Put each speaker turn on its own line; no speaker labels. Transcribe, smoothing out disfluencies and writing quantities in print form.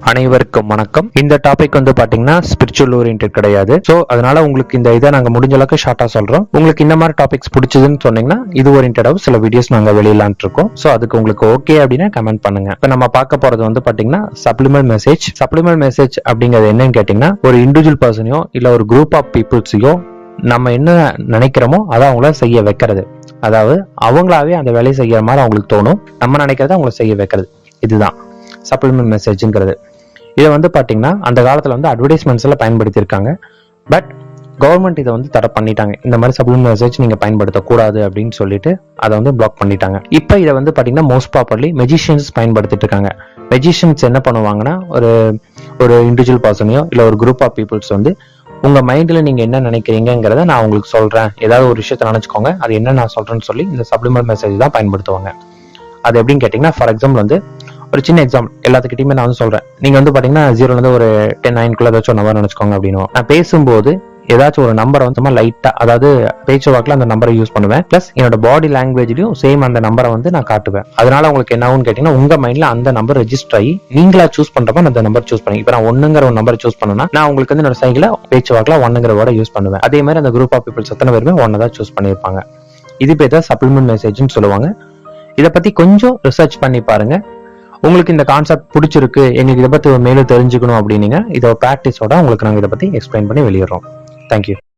அனைவருக்கும் வணக்கம். இந்த டாபிக் வந்து பாத்தீங்கன்னா ஸ்பிரிச்சுவல் ஓரியன்டட் கிடையாது. ஸோ அதனால உங்களுக்கு இந்த இதை நாங்க முடிஞ்ச அளவுக்கு ஷார்ட்டா சொல்றோம். உங்களுக்கு இந்த மாதிரி டாபிக்ஸ் பிடிச்சதுன்னு சொன்னீங்கன்னா இது ஓரியன்டாக சில வீடியோஸ் நாங்க வெளியிலான் இருக்கோம். ஸோ அதுக்கு உங்களுக்கு ஓகே அப்படின்னா கமெண்ட் பண்ணுங்க. இப்போ நம்ம பார்க்க போறது வந்து பாத்தீங்கன்னா சப்ளிமெண்ட் மெசேஜ். சப்ளிமெண்ட் மெசேஜ் அப்படிங்கிறது என்னன்னு கேட்டீங்கன்னா ஒரு இண்டிவிஜுவல் பர்சனையோ இல்ல ஒரு குரூப் ஆஃப் பீப்புள்ஸையோ நம்ம என்ன நினைக்கிறோமோ அதை அவங்கள செய்ய வைக்கிறது. அதாவது அவங்களாவே அந்த வேலையை செய்யற மாதிரி அவங்களுக்கு தோணும். நம்ம நினைக்கிறத அவங்கள செய்ய வைக்கிறது. இதுதான் சப்ளிமெண்ட் மெசேஜ்ங்கிறது. இதை வந்து பாத்தீங்கன்னா அந்த காலத்துல வந்து அட்வர்டைஸ்மெண்ட்ஸ் எல்லாம் பயன்படுத்தியிருக்காங்க. பட் கவர்மெண்ட் இதை வந்து தடை பண்ணிட்டாங்க. இந்த மாதிரி சப்ளிமெண்ட் மெசேஜ் நீங்க பயன்படுத்தக்கூடாது அப்படின்னு சொல்லிட்டு அதை வந்து பிளாக் பண்ணிட்டாங்க. இப்போ இதை வந்து பாத்தீங்கன்னா மோஸ்ட் ப்ராப்பர்லி மெஜிஷியன்ஸ் பயன்படுத்திட்டு இருக்காங்க. மெஜிஷியன்ஸ் என்ன பண்ணுவாங்கன்னா ஒரு இண்டிவிஜுவல் பர்சனையோ இல்ல ஒரு குரூப் ஆஃப் பீப்புள்ஸ் வந்து உங்க மைண்ட்ல நீங்க என்ன நினைக்கிறீங்கிறத நான் உங்களுக்கு சொல்றேன், ஏதாவது ஒரு விஷயத்த நினைச்சுக்கோங்க, அது என்ன நான் சொல்றேன்னு சொல்லி இந்த சப்ளிமெண்ட் மெசேஜ் தான் பயன்படுத்துவாங்க. அது எப்படின்னு கேட்டீங்கன்னா ஃபார் எக்ஸாம்பிள் வந்து ஒரு சின்ன எக்ஸாம்பிள் எல்லாத்துக்கிட்டையுமே நான் வந்து சொல்றேன். நீங்க வந்து பாத்தீங்கன்னா 0 இருந்து ஒரு 10 9 ஏதாச்சும் ஒரு நம்பர் நினைச்சுக்கோங்க அப்படின்னு நான் பேசும்போது ஏதாச்சும் ஒரு நம்பரை வந்து லைட்டா, அதாவது பேச்சு வாக்குல அந்த நம்பரை யூஸ் பண்ணுவேன். பிளஸ் என்னோட பாடி லாங்குவேஜ்லயும் சேம் அந்த நம்பரை வந்து நான் காட்டுவேன். அதனால உங்களுக்கு என்ன ஆகும்னு கேட்டீங்கன்னா உங்க மைண்ட்ல அந்த நம்பர் ரெஜிஸ்டர் ஆகி நீங்களா சூஸ் பண்றப்ப அந்த நம்பர் சூஸ் பண்ணி, இப்ப நான் 1ங்கிற ஒரு நம்பர் சூஸ் பண்ணா நான் உங்களுக்கு வந்து என்னோட சைக்கிள பேச்சு வாக்குல 1ங்கிற வேர்டை யூஸ் பண்ணுவேன். அதே மாதிரி அந்த குரூப் ஆஃப் பீப்புள்ஸ் எத்தனை பேருமே 1 தான் சூஸ் பண்ணிருப்பாங்க. இது பேர் தான் சப்ளிமெண்ட் மெசேஜ்னு சொல்லுவாங்க. இதை பத்தி கொஞ்சம் ரிசர்ச் பண்ணி பாருங்க. உங்களுக்கு இந்த கான்செப்ட் பிடிச்சிருக்கு, எங்களுக்கு இதை பத்தி மேலும் தெரிஞ்சுக்கணும் அப்படின்னீங்க, இதை பிராக்டிஸோட உங்களுக்கு நாங்கள் இதை பத்தி எக்ஸ்பிளைன் பண்ணி வெளியிடுறோம். தேங்க்யூ.